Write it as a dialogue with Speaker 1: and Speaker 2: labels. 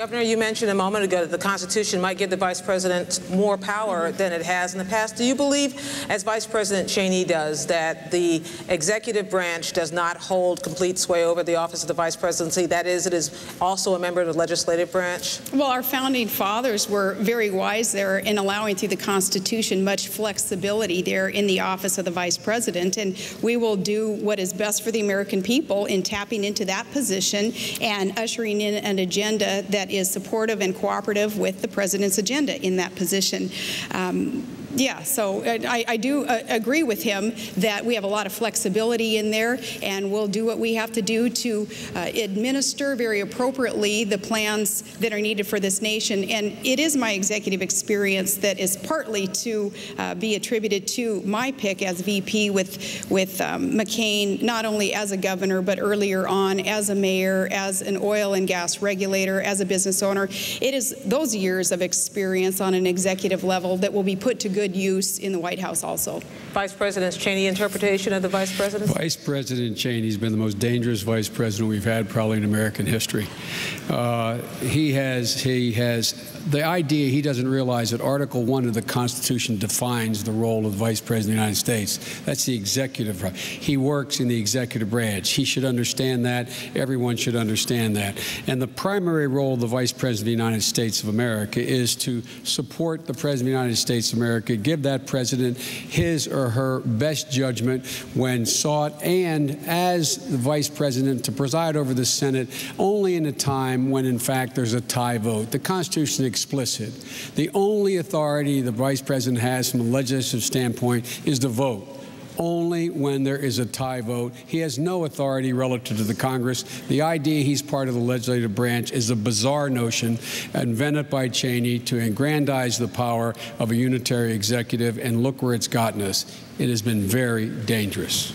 Speaker 1: Governor, you mentioned a moment ago that the Constitution might give the Vice President more power than it has in the past. Do you believe, as Vice President Cheney does, that the executive branch does not hold complete sway over the office of the Vice Presidency? That is, it is also a member of the legislative branch?
Speaker 2: Well, our founding fathers were very wise there in allowing through the Constitution much flexibility there in the office of the Vice President, and we will do what is best for the American people in tapping into that position and ushering in an agenda that is supportive and cooperative with the President's agenda in that position. Yeah, so I do agree with him that we have a lot of flexibility in there, and we'll do what we have to do to administer very appropriately the plans that are needed for this nation. And it is my executive experience that is partly to be attributed to my pick as VP with McCain, not only as a governor, but earlier on as a mayor, as an oil and gas regulator, as a business owner. It is those years of experience on an executive level that will be put to good use in the White House also.
Speaker 1: Vice President Cheney, interpretation of the Vice President?
Speaker 3: Vice President Cheney has been the most dangerous Vice President we've had probably in American history. He has the idea he doesn't realize that Article 1 of the Constitution defines the role of the Vice President of the United States. That's the executive branch. He works in the executive branch. He should understand that. Everyone should understand that. And the primary role of the Vice President of the United States of America is to support the President of the United States of America, give that President his or her best judgment when sought, and as the Vice President to preside over the Senate only in a time when, in fact, there's a tie vote. The Constitution is explicit. The only authority the Vice President has from a legislative standpoint is to vote. Only when there is a tie vote. He has no authority relative to the Congress. The idea he's part of the legislative branch is a bizarre notion invented by Cheney to aggrandize the power of a unitary executive, and look where it's gotten us. It has been very dangerous.